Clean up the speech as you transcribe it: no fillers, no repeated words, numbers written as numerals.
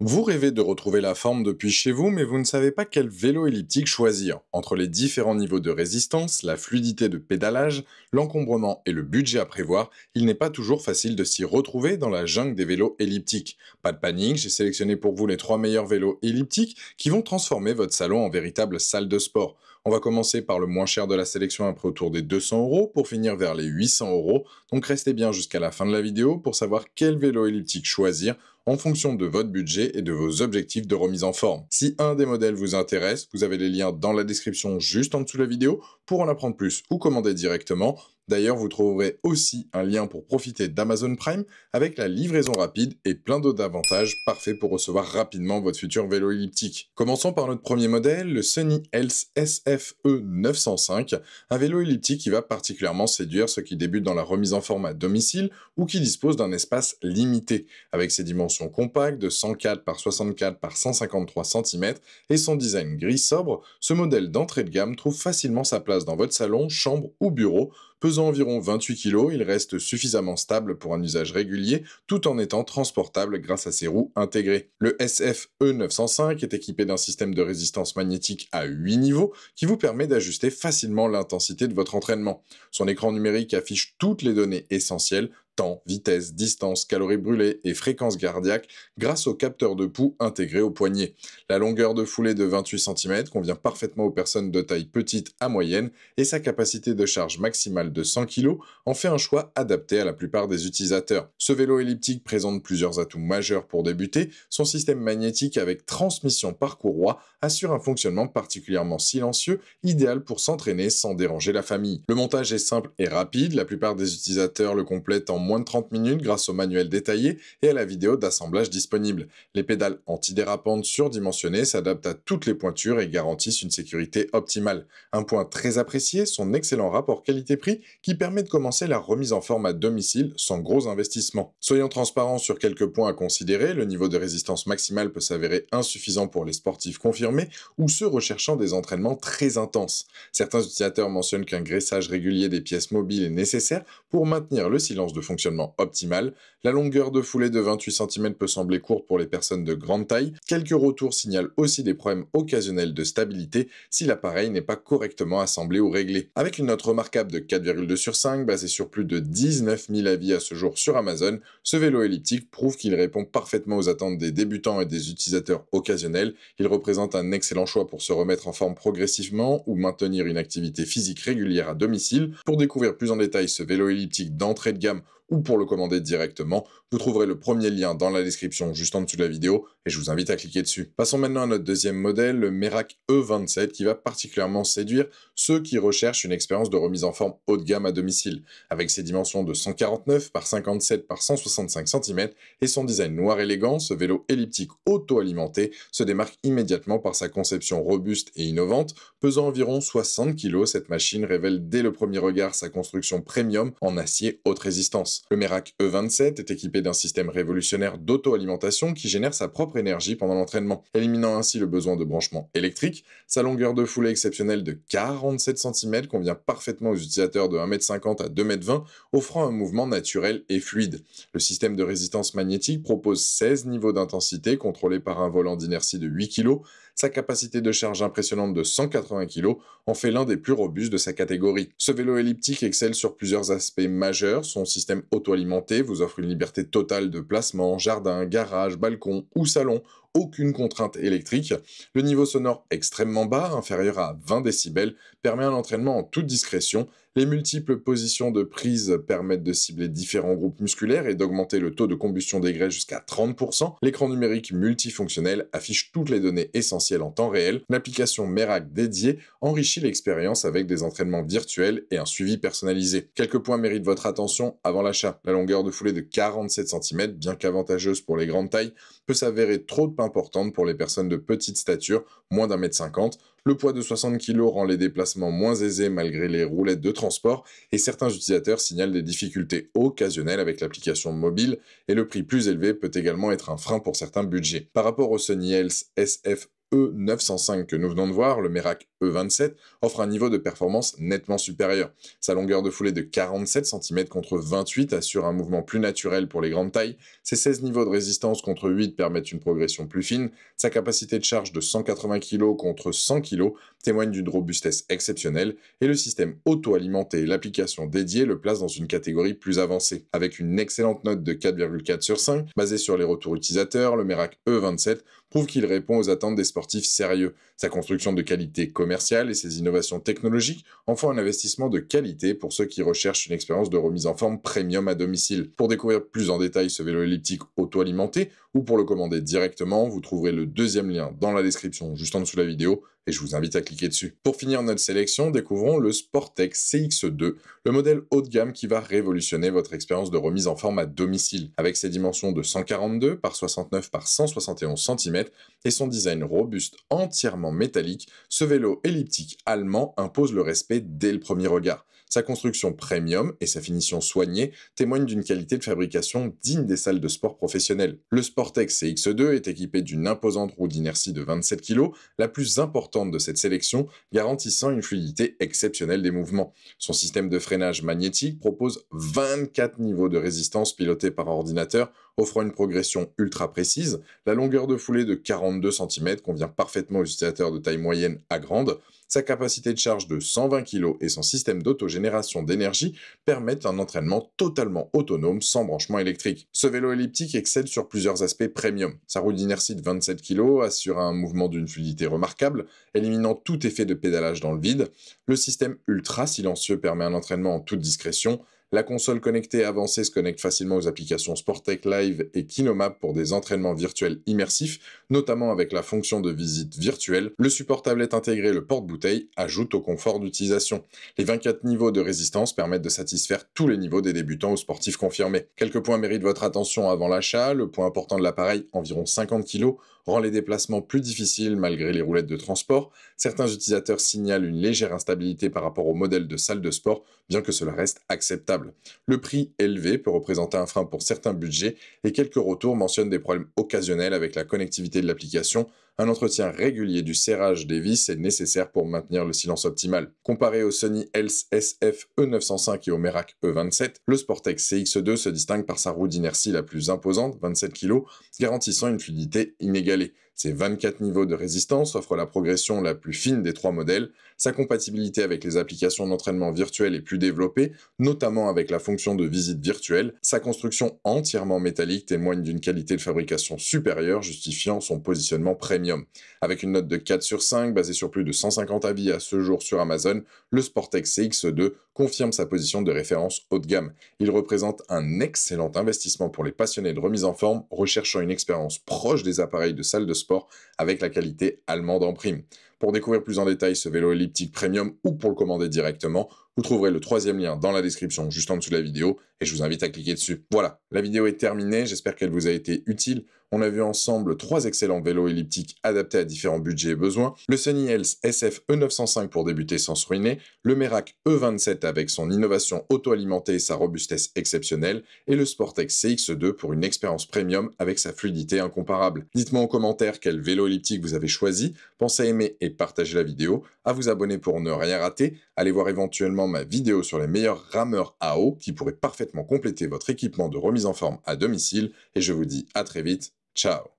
Vous rêvez de retrouver la forme depuis chez vous, mais vous ne savez pas quel vélo elliptique choisir. Entre les différents niveaux de résistance, la fluidité de pédalage, l'encombrement et le budget à prévoir, il n'est pas toujours facile de s'y retrouver dans la jungle des vélos elliptiques. Pas de panique, j'ai sélectionné pour vous les 3 meilleurs vélos elliptiques qui vont transformer votre salon en véritable salle de sport. On va commencer par le moins cher de la sélection, après autour des 200 € pour finir vers les 800 €. Donc restez bien jusqu'à la fin de la vidéo pour savoir quel vélo elliptique choisir en fonction de votre budget et de vos objectifs de remise en forme. Si un des modèles vous intéresse, vous avez les liens dans la description juste en dessous de la vidéo pour en apprendre plus ou commander directement. D'ailleurs, vous trouverez aussi un lien pour profiter d'Amazon Prime avec la livraison rapide et plein d'autres avantages parfaits pour recevoir rapidement votre futur vélo elliptique. Commençons par notre premier modèle, le Sunny Health SFE 905, un vélo elliptique qui va particulièrement séduire ceux qui débutent dans la remise en forme à domicile ou qui disposent d'un espace limité. Avec ses dimensions compactes de 104 par 64 par 153 cm et son design gris sobre, ce modèle d'entrée de gamme trouve facilement sa place dans votre salon, chambre ou bureau. Pesant environ 28 kg, il reste suffisamment stable pour un usage régulier tout en étant transportable grâce à ses roues intégrées. Le SFE 905 est équipé d'un système de résistance magnétique à 8 niveaux qui vous permet d'ajuster facilement l'intensité de votre entraînement. Son écran numérique affiche toutes les données essentielles: temps, vitesse, distance, calories brûlées et fréquence cardiaque grâce au capteur de pouls intégré au poignet. La longueur de foulée de 28 cm convient parfaitement aux personnes de taille petite à moyenne et sa capacité de charge maximale de 100 kg en fait un choix adapté à la plupart des utilisateurs. Ce vélo elliptique présente plusieurs atouts majeurs pour débuter. Son système magnétique avec transmission par courroie assure un fonctionnement particulièrement silencieux, idéal pour s'entraîner sans déranger la famille. Le montage est simple et rapide, la plupart des utilisateurs le complètent en moins de 30 minutes grâce au manuel détaillé et à la vidéo d'assemblage disponible. Les pédales antidérapantes surdimensionnées s'adaptent à toutes les pointures et garantissent une sécurité optimale. Un point très apprécié, son excellent rapport qualité-prix qui permet de commencer la remise en forme à domicile sans gros investissement. Soyons transparents sur quelques points à considérer: le niveau de résistance maximale peut s'avérer insuffisant pour les sportifs confirmés ou ceux recherchant des entraînements très intenses. Certains utilisateurs mentionnent qu'un graissage régulier des pièces mobiles est nécessaire pour maintenir le silence de fonctionnement optimal. La longueur de foulée de 28 cm peut sembler courte pour les personnes de grande taille. Quelques retours signalent aussi des problèmes occasionnels de stabilité si l'appareil n'est pas correctement assemblé ou réglé. Avec une note remarquable de 4,2 sur 5, basée sur plus de 19 000 avis à ce jour sur Amazon, ce vélo elliptique prouve qu'il répond parfaitement aux attentes des débutants et des utilisateurs occasionnels. Il représente un excellent choix pour se remettre en forme progressivement ou maintenir une activité physique régulière à domicile. Pour découvrir plus en détail ce vélo elliptique d'entrée de gamme ou pour le commander directement, vous trouverez le premier lien dans la description juste en dessous de la vidéo et je vous invite à cliquer dessus. Passons maintenant à notre deuxième modèle, le Merak E27, qui va particulièrement séduire ceux qui recherchent une expérience de remise en forme haut de gamme à domicile. Avec ses dimensions de 149 par 57 par 165 cm et son design noir élégant, ce vélo elliptique auto-alimenté se démarque immédiatement par sa conception robuste et innovante. Pesant environ 60 kg, cette machine révèle dès le premier regard sa construction premium en acier haute résistance. Le Merak E27 est équipé d'un système révolutionnaire d'auto-alimentation qui génère sa propre énergie pendant l'entraînement, éliminant ainsi le besoin de branchement électrique. Sa longueur de foulée exceptionnelle de 47 cm convient parfaitement aux utilisateurs de 1,50 m à 2,20 m, offrant un mouvement naturel et fluide. Le système de résistance magnétique propose 16 niveaux d'intensité contrôlés par un volant d'inertie de 8 kg. Sa capacité de charge impressionnante de 180 kg en fait l'un des plus robustes de sa catégorie. Ce vélo elliptique excelle sur plusieurs aspects majeurs. Son système auto-alimenté vous offre une liberté totale de placement, jardin, garage, balcon ou salon. Aucune contrainte électrique. Le niveau sonore extrêmement bas, inférieur à 20 décibels, permet un entraînement en toute discrétion. Les multiples positions de prise permettent de cibler différents groupes musculaires et d'augmenter le taux de combustion des graisses jusqu'à 30%. L'écran numérique multifonctionnel affiche toutes les données essentielles en temps réel. L'application Merak dédiée enrichit l'expérience avec des entraînements virtuels et un suivi personnalisé. Quelques points méritent votre attention avant l'achat. La longueur de foulée de 47 cm, bien qu'avantageuse pour les grandes tailles, peut s'avérer trop importante pour les personnes de petite stature, moins d'1,50 m. Le poids de 60 kg rend les déplacements moins aisés malgré les roulettes de transport et certains utilisateurs signalent des difficultés occasionnelles avec l'application mobile, et le prix plus élevé peut également être un frein pour certains budgets. Par rapport au Sunny Health SF E905 que nous venons de voir, le Merak E27, offre un niveau de performance nettement supérieur. Sa longueur de foulée de 47 cm contre 28 assure un mouvement plus naturel pour les grandes tailles, ses 16 niveaux de résistance contre 8 permettent une progression plus fine, sa capacité de charge de 180 kg contre 100 kg témoigne d'une robustesse exceptionnelle, et le système auto-alimenté et l'application dédiée le placent dans une catégorie plus avancée. Avec une excellente note de 4,4 sur 5, basée sur les retours utilisateurs, le Merak E27 prouve qu'il répond aux attentes des sportifs sérieux. Sa construction de qualité commerciale et ses innovations technologiques en font un investissement de qualité pour ceux qui recherchent une expérience de remise en forme premium à domicile. Pour découvrir plus en détail ce vélo elliptique auto-alimenté ou pour le commander directement, vous trouverez le deuxième lien dans la description juste en dessous de la vidéo et je vous invite à cliquer dessus. Pour finir notre sélection, découvrons le Sportec CX2, le modèle haut de gamme qui va révolutionner votre expérience de remise en forme à domicile. Avec ses dimensions de 142 par 69 par 171 cm et son design robuste entièrement métallique, ce vélo elliptique allemand impose le respect dès le premier regard. Sa construction premium et sa finition soignée témoignent d'une qualité de fabrication digne des salles de sport professionnelles. Le Sportec CX2 est équipé d'une imposante roue d'inertie de 27 kg, la plus importante de cette sélection, garantissant une fluidité exceptionnelle des mouvements. Son système de freinage magnétique propose 24 niveaux de résistance pilotés par ordinateur, offrant une progression ultra précise. La longueur de foulée de 42 cm convient parfaitement aux utilisateurs de taille moyenne à grande. Sa capacité de charge de 120 kg et son système d'autogénération d'énergie permettent un entraînement totalement autonome sans branchement électrique. Ce vélo elliptique excelle sur plusieurs aspects premium. Sa roue d'inertie de 27 kg assure un mouvement d'une fluidité remarquable, éliminant tout effet de pédalage dans le vide. Le système ultra silencieux permet un entraînement en toute discrétion. La console connectée avancée se connecte facilement aux applications Sportec Live et Kinomap pour des entraînements virtuels immersifs, notamment avec la fonction de visite virtuelle. Le support tablette intégré et le porte-bouteille ajoutent au confort d'utilisation. Les 24 niveaux de résistance permettent de satisfaire tous les niveaux des débutants aux sportifs confirmés. Quelques points méritent votre attention avant l'achat. Le point important de l'appareil, environ 50 kg, rend les déplacements plus difficiles malgré les roulettes de transport. Certains utilisateurs signalent une légère instabilité par rapport au modèle de salle de sport, bien que cela reste acceptable. Le prix élevé peut représenter un frein pour certains budgets et quelques retours mentionnent des problèmes occasionnels avec la connectivité de l'application. Un entretien régulier du serrage des vis est nécessaire pour maintenir le silence optimal. Comparé au Sony Health SF E905 et au Merak E27, le Sportec CX2 se distingue par sa roue d'inertie la plus imposante, 27 kg, garantissant une fluidité inégalée. Ses 24 niveaux de résistance offrent la progression la plus fine des trois modèles. Sa compatibilité avec les applications d'entraînement virtuel est plus développée, notamment avec la fonction de visite virtuelle. Sa construction entièrement métallique témoigne d'une qualité de fabrication supérieure, justifiant son positionnement premium. Avec une note de 4 sur 5, basée sur plus de 150 avis à ce jour sur Amazon, le Sportec CX2 confirme sa position de référence haut de gamme. Il représente un excellent investissement pour les passionnés de remise en forme, recherchant une expérience proche des appareils de salle de sport avec la qualité allemande en prime. Pour découvrir plus en détail ce vélo elliptique premium ou pour le commander directement, vous trouverez le troisième lien dans la description juste en dessous de la vidéo et je vous invite à cliquer dessus. Voilà, la vidéo est terminée, j'espère qu'elle vous a été utile. On a vu ensemble 3 excellents vélos elliptiques adaptés à différents budgets et besoins, le Sony Health SF E905 pour débuter sans se ruiner, le Merak E27 avec son innovation auto-alimentée et sa robustesse exceptionnelle, et le Sportec CX2 pour une expérience premium avec sa fluidité incomparable. Dites-moi en commentaire quel vélo elliptique vous avez choisi, pensez à aimer et partager la vidéo, à vous abonner pour ne rien rater, allez voir éventuellement ma vidéo sur les meilleurs rameurs à eau qui pourrait parfaitement compléter votre équipement de remise en forme à domicile, et je vous dis à très vite. Ciao.